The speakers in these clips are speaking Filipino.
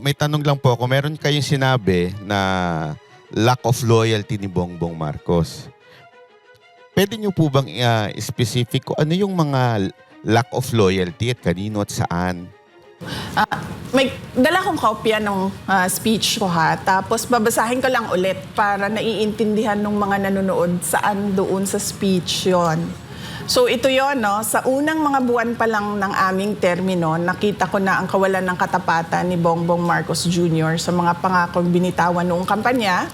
may tanong lang po ako. Meron kayong sinabi na lack of loyalty ni Bongbong Marcos. Pwede niyo po bang specific ko ano yung mga lack of loyalty at kanino at saan? May dala kong kopya ng speech ko ha. Tapos babasahin ko lang ulit para naiintindihan ng mga nanonood saan doon sa speech yon. So ito yon, no? Sa unang mga buwan pa lang ng aming termino, nakita ko na ang kawalan ng katapatan ni Bongbong Marcos Jr. sa mga pangakong binitawan noong kampanya,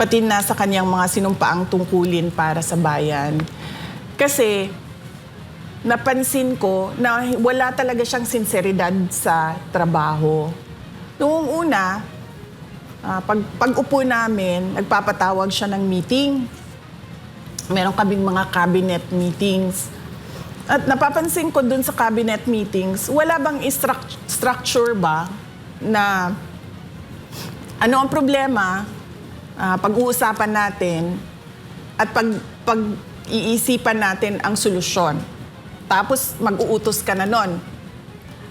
pati na sa kanyang mga sinumpaang tungkulin para sa bayan. Kasi napansin ko na wala talaga siyang sinseridad sa trabaho. Noong una, pag-upo namin, nagpapatawag siya ng meeting. Meron kaming mga cabinet meetings. At napapansin ko dun sa cabinet meetings, wala bang structure ba na ano ang problema, pag-uusapan natin at pag-iisipan natin ang solusyon. Tapos mag-uutos ka na nun.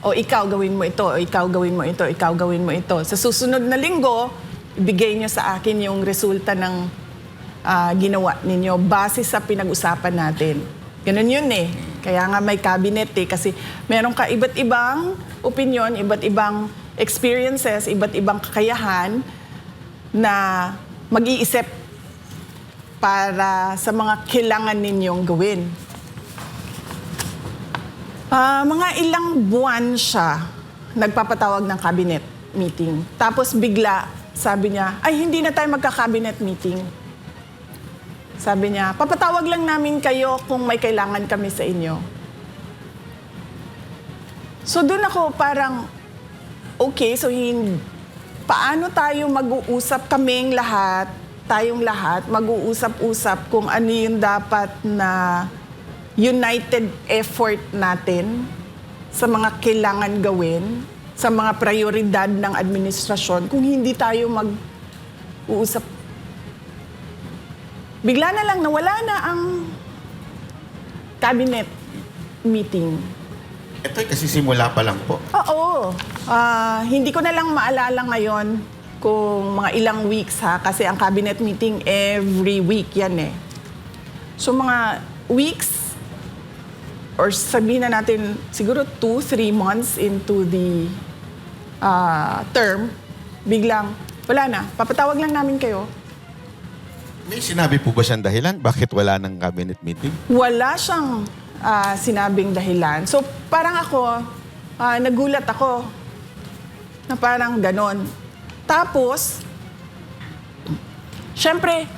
O ikaw gawin mo ito, o ikaw gawin mo ito, ikaw gawin mo ito. Sa susunod na linggo, ibigay niyo sa akin yung resulta ng ginawa ninyo base sa pinag-usapan natin. Ganun yun eh. Kaya nga may cabinet eh. Kasi meron ka iba't ibang opinion, iba't ibang experiences, iba't ibang kakayahan na mag-iisip para sa mga kailangan ninyong gawin. Mga ilang buwan siya nagpapatawag ng cabinet meeting. Tapos bigla sabi niya, ay hindi na tayo magka-cabinet meeting. Sabi niya, papatawag lang namin kayo kung may kailangan kami sa inyo. So doon ako parang, okay, so paano tayo mag-uusap kaming lahat, tayong lahat, mag-uusap-usap kung ano yung dapat na united effort natin sa mga kailangan gawin, sa mga prioridad ng administrasyon, kung hindi tayo mag-uusap. Bigla na lang nawala na ang cabinet meeting. Ito kasi simula pa lang po. Oo. Hindi ko na lang maalala ngayon kung mga ilang weeks ha, kasi ang cabinet meeting every week yan eh. So mga weeks, or sabihin na natin siguro 2-3 months into the term, biglang wala na, papatawag lang namin kayo. May sinabi po ba siyang dahilan? Bakit wala ng cabinet meeting? Wala siyang sinabing dahilan. So parang ako, nagulat ako na parang ganon. Tapos, syempre,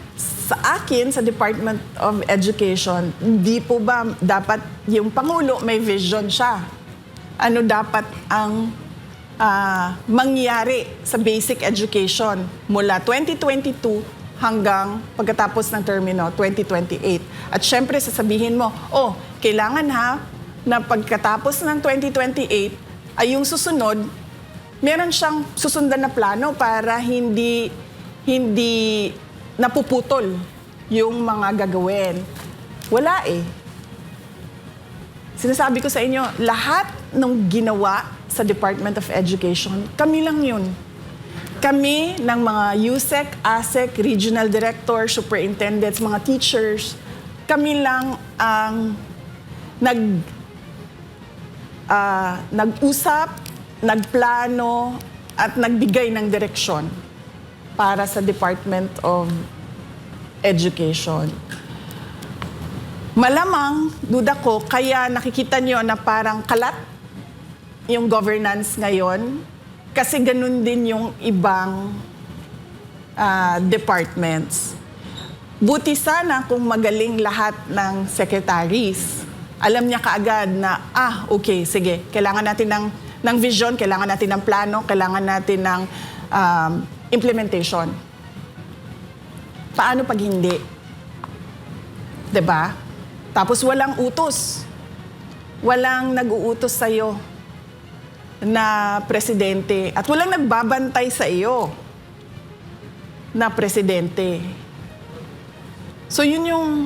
sa akin, sa Department of Education, hindi po ba dapat yung Pangulo may vision siya? Ano dapat ang mangyari sa basic education mula 2022 hanggang pagkatapos ng termino, 2028. At syempre, sasabihin mo, kailangan ha, na pagkatapos ng 2028, ay yung susunod, meron siyang susundan na plano para hindi napuputol yung mga gagawin. Wala eh. Sinasabi ko sa inyo, lahat ng ginawa sa Department of Education, kami lang yun. Kami ng mga USEC, ASEC, Regional Director, Superintendents, mga teachers, kami lang ang nag-usap, nagplano, at nagbigay ng direksyon para sa Department of Education. Malamang, duda ko, kaya nakikita nyo na parang kalat yung governance ngayon, kasi ganun din yung ibang departments. Buti sana kung magaling lahat ng secretaries. Alam niya kaagad na, okay, sige, kailangan natin ng vision, kailangan natin ng plano, kailangan natin ng implementation. Paano pag hindi? 'Di ba? Tapos walang utos. Walang nag-uutos sa'yo na presidente at walang nagbabantay sa iyo na presidente. So yun yung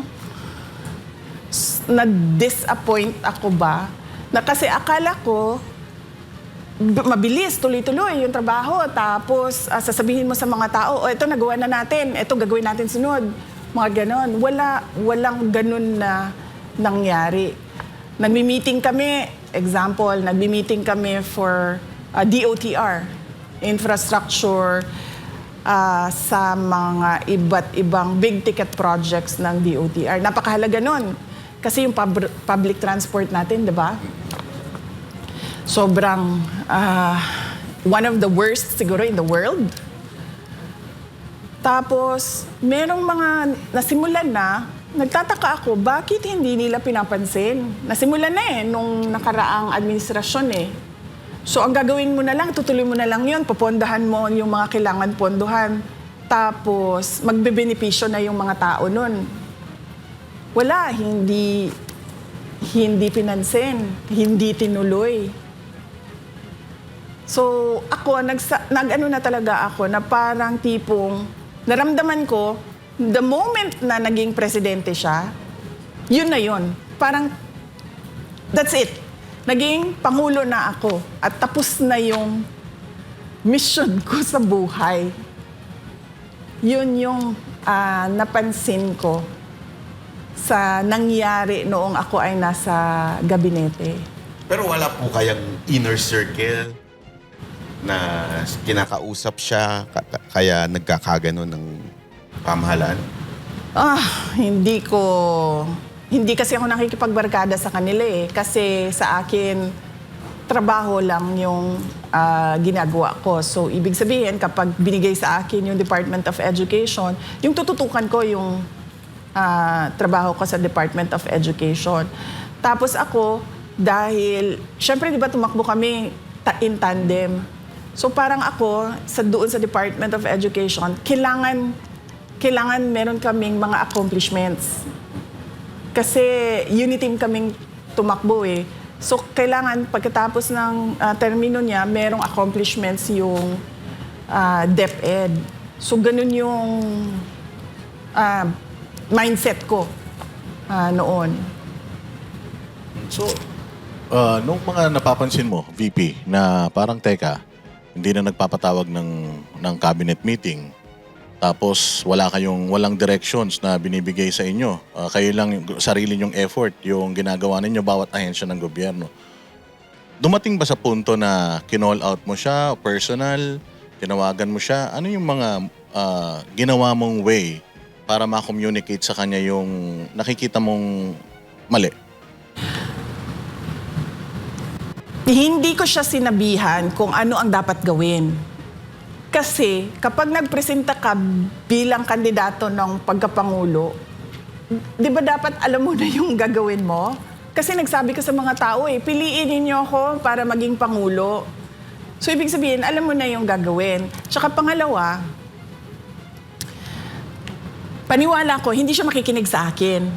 na-disappoint ako ba na kasi akala ko mabilis, tuloy-tuloy yung trabaho. Tapos sasabihin mo sa mga tao, ito nagawa na natin, ito gagawin natin sunod. Mga ganon. Walang ganon na nangyari. Nagmi-meeting kami, example, nagmi-meeting kami for DOTR, infrastructure, sa mga iba't ibang big ticket projects ng DOTR. Napakahalaga nun. Kasi yung public transport natin, di ba? Sobrang one of the worst siguro in the world. Tapos, merong mga nasimulan na, nagtataka ako, bakit hindi nila pinapansin? Nasimulan na nung nakaraang administrasyon So, ang gagawin mo na lang, tutuloy mo na lang yun, pupondahan mo yung mga kailangan pondohan. Tapos, magbebenepisyo na yung mga tao nun. Wala, hindi pinansin, hindi tinuloy. So, ako, nag-ano na talaga ako na parang tipong, naramdaman ko, the moment na naging presidente siya, yun na yun. Parang, that's it. Naging pangulo na ako at tapos na yung mission ko sa buhay. Yun yung napansin ko sa nangyari noong ako ay nasa gabinete. Pero wala po kayang inner circle na kinakausap siya kaya nagkakagano ng pamahalaan? Hindi kasi ako nakikipagbarkada sa kanila kasi sa akin trabaho lang yung ginagawa ko. So ibig sabihin kapag binigay sa akin yung Department of Education, yung tututukan ko yung trabaho ko sa Department of Education. Tapos ako, dahil, syempre di ba tumakbo kami in tandem. So parang ako, doon sa Department of Education, kailangan meron kaming mga accomplishments. Kasi unity kaming tumakbo So kailangan pagkatapos ng termino niya, merong accomplishments yung DepEd. So ganun yung mindset ko noon. So, nung mga napapansin mo, VP, na parang teka, hindi na nagpapatawag ng cabinet meeting, tapos walang directions na binibigay sa inyo. Kayo lang, sarili nyong effort, yung ginagawa ninyo bawat ahensya ng gobyerno. Dumating ba sa punto na kinall out mo siya, personal, tinawagan mo siya? Ano yung mga ginawa mong way para ma-communicate sa kanya yung nakikita mong mali? Hindi ko siya sinabihan kung ano ang dapat gawin. Kasi kapag nagpresenta ka bilang kandidato ng pagkapangulo, di ba dapat alam mo na yung gagawin mo? Kasi nagsabi ko sa mga tao piliin ninyo ako para maging pangulo. So ibig sabihin, alam mo na yung gagawin. Tsaka pangalawa, paniwala ko, hindi siya makikinig sa akin.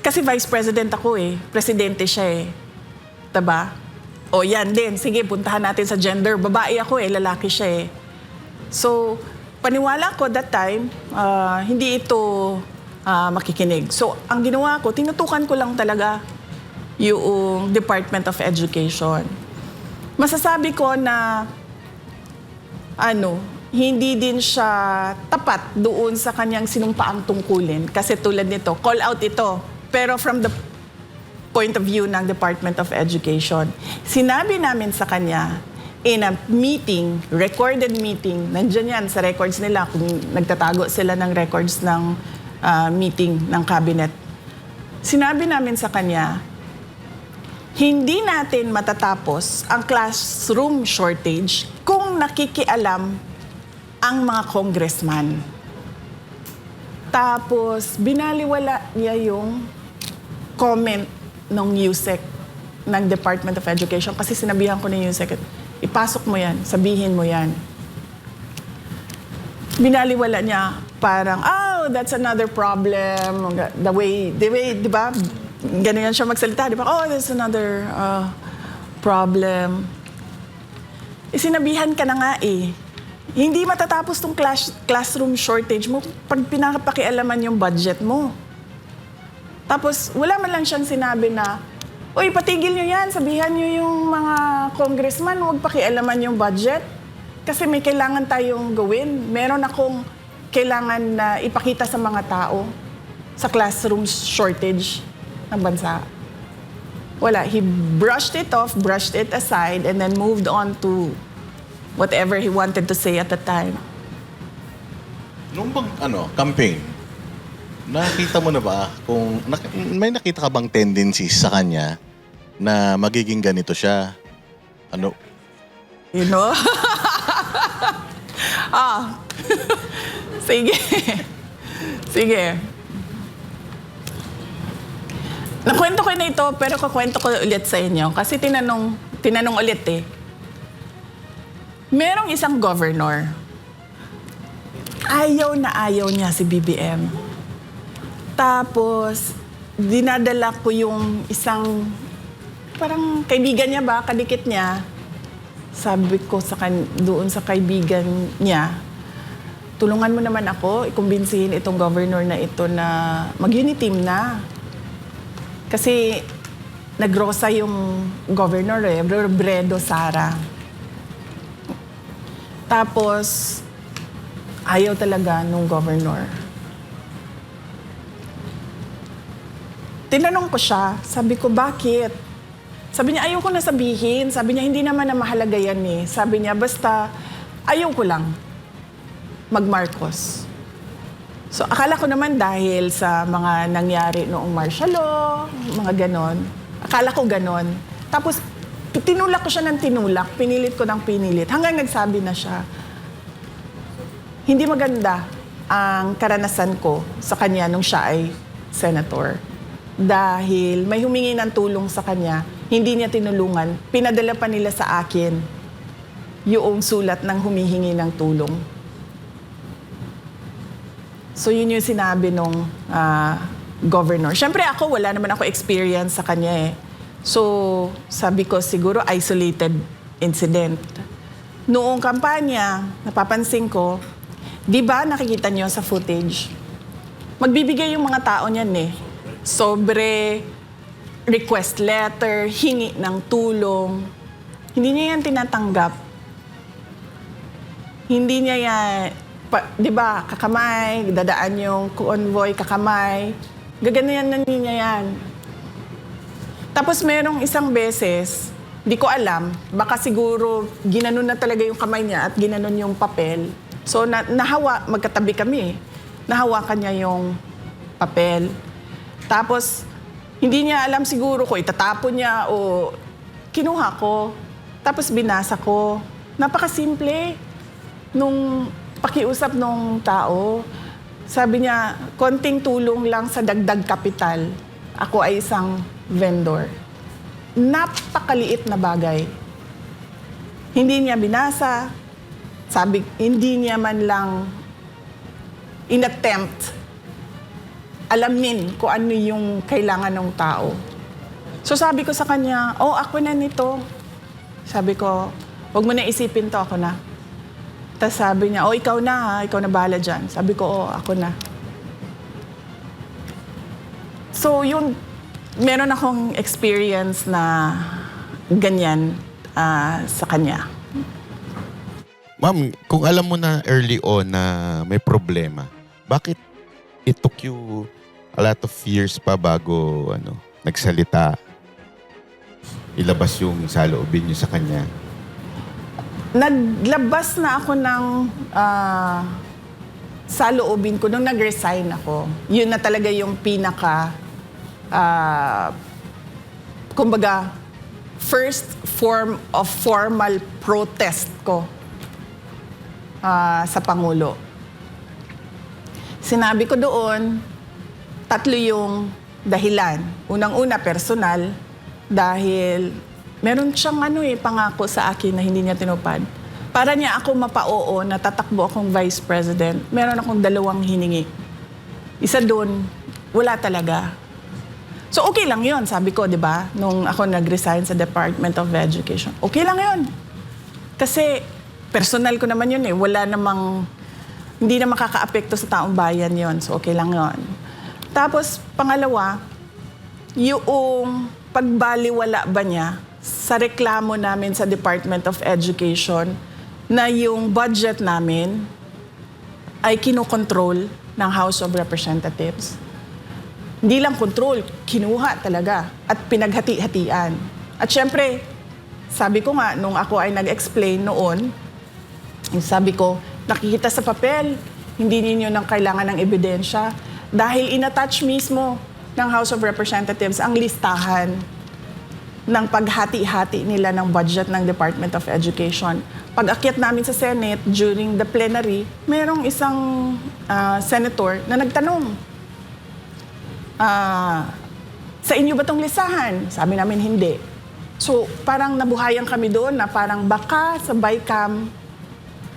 Kasi vice president ako presidente siya Diba? O yan din, sige, puntahan natin sa gender. Babae ako lalaki siya So, paniwala ko that time, hindi ito makikinig. So, ang ginawa ko, tinutukan ko lang talaga yung Department of Education. Masasabi ko na, hindi din siya tapat doon sa kanyang sinumpaang tungkulin. Kasi tulad nito, call out ito. Pero from the point of view ng Department of Education, sinabi namin sa kanya, in a meeting, recorded meeting, nandyan yan sa records nila kung nagtatago sila ng records ng meeting ng cabinet. Sinabi namin sa kanya, hindi natin matatapos ang classroom shortage kung nakikialam ang mga congressman. Tapos, binaliwala niya yung comment ng USEC, ng Department of Education, kasi sinabihan ko ng USEC, ipasok mo yan, sabihin mo yan. Binaliwala niya, parang, that's another problem. The way, di ba? Ganyan siya magsalita, di ba? That's another problem. Sinabihan ka na nga Hindi matatapos tong classroom shortage mo pag pinapakialaman yung budget mo. Tapos, wala man lang siyang sinabi na, Uy, patigil nyo yan. Sabihan nyo yung mga congressman, huwag pakialaman yung budget. Kasi may kailangan tayong gawin. Meron akong kailangan na ipakita sa mga tao sa classroom shortage ng bansa. Wala. He brushed it off, brushed it aside, and then moved on to whatever he wanted to say at the time. Nung bang, campaign, nakita mo na ba kung, may nakita ka bang tendencies sa kanya na magiging ganito siya? Ano? You know? Sige. Sige. Nakwento ko na ito, pero kukwento ko ulit sa inyo. Kasi tinanong ulit eh. Merong isang governor. Ayaw na ayaw niya si BBM. Tapos, dinadala ko yung isang, parang kaibigan niya ba, kadikit niya. Sabi ko doon sa kaibigan niya, tulungan mo naman ako, ikumbinsihin itong governor na ito na mag-uniteam na. Kasi nagrosa yung governor Robredo Sara. Tapos, ayaw talaga nung governor. Tinanong ko siya, sabi ko, bakit? Sabi niya, ayaw ko na sabihin. Sabi niya, hindi naman na mahalaga yan eh. Sabi niya, basta ayaw ko lang mag-Marcos. So, akala ko naman dahil sa mga nangyari noong martial law, mga ganon. Akala ko ganon. Tapos, tinulak ko siya ng tinulak, pinilit ko ng pinilit. Hanggang nagsabi na siya, hindi maganda ang karanasan ko sa kanya nung siya ay senator. Dahil may humingi ng tulong sa kanya, hindi niya tinulungan. Pinadala pa nila sa akin yung sulat ng humihingi ng tulong. So yun yung sinabi nung governor. Siyempre ako, wala naman ako experience sa kanya eh. So sabi ko siguro isolated incident. Noong kampanya, napapansin ko, di ba nakikita niyo sa footage, magbibigay yung mga tao niyan eh. Sobre request letter, hingi ng tulong. Hindi niya yan tinatanggap. Hindi niya yan, di ba, kakamay, dadaan yung convoy, kakamay. Gaganayan na niya yan. Tapos merong isang beses, di ko alam, baka siguro ginanon na talaga yung kamay niya at ginanon yung papel. So magkatabi kami. Nahawakan niya yung papel. Tapos, hindi niya alam siguro ko itatapon niya o kinuha ko. Tapos binasa ko. Napakasimple nung pakiusap nung tao. Sabi niya, konting tulong lang sa dagdag kapital. Ako ay isang vendor. Napakaliit na bagay. Hindi niya binasa. Sabi, hindi niya man lang inattempt alamin kung ano yung kailangan ng tao. So sabi ko sa kanya, ako na nito. Sabi ko, huwag mo na isipin to, ako na. Tapos sabi niya, ikaw na ha, ikaw na bahala dyan. Sabi ko, ako na. So yun, meron akong experience na ganyan sa kanya. Ma'am, kung alam mo na early on na may problema, bakit it took you a lot of years pa bago nagsalita, ilabas yung saloobin niyo sa kanya? Naglabas na ako ng saloobin ko nung nag-resign ako. Yun na talaga yung pinaka, kumbaga, first form of formal protest ko sa Pangulo. Sinabi ko doon, 3 yung dahilan. Unang-una, personal, dahil meron siyang pangako sa akin na hindi niya tinupad. Para niya ako mapa-oo na tatakbo akong vice president, meron akong 2 hiningi. Isa doon, wala talaga. So okay lang yun, sabi ko, di ba? Nung ako nag-resign sa Department of Education. Okay lang yun. Kasi personal ko naman yun eh. Wala namang, hindi na makaka-apekto sa taong bayan yun. So okay lang yun. Tapos, pangalawa, yung napagbaliwala ba niya sa reklamo namin sa Department of Education na yung budget namin ay kinokontrol ng House of Representatives? Hindi lang control, kinuha talaga at pinaghati-hatian. At syempre, sabi ko nga, nung ako ay nag-explain noon, sabi ko, nakikita sa papel, hindi ninyo nang kailangan ng ebidensya dahil inattach mismo ng House of Representatives ang listahan ng paghati-hati nila ng budget ng Department of Education. Pag-akyat namin sa Senate during the plenary, merong isang senator na nagtanong, sa inyo ba itong listahan? Sabi namin, hindi. So, parang nabuhayan kami doon na parang baka sa BICAM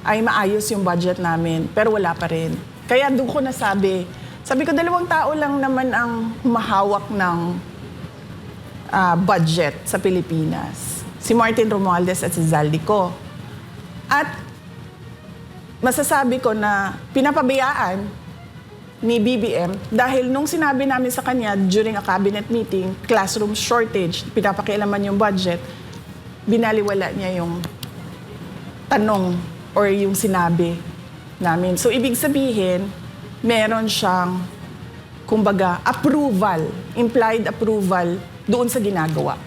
ay maayos yung budget namin, pero wala pa rin. Kaya doon ko nasabi, sabi ko, 2 tao lang naman ang humahawak ng budget sa Pilipinas. Si Martin Romualdez at si Zaldico. At masasabi ko na pinapabayaan ni BBM dahil nung sinabi namin sa kanya during a cabinet meeting, classroom shortage, pinapakialaman yung budget, binaliwala niya yung tanong or yung sinabi namin. So, ibig sabihin, meron siyang, kumbaga, approval, implied approval doon sa ginagawa.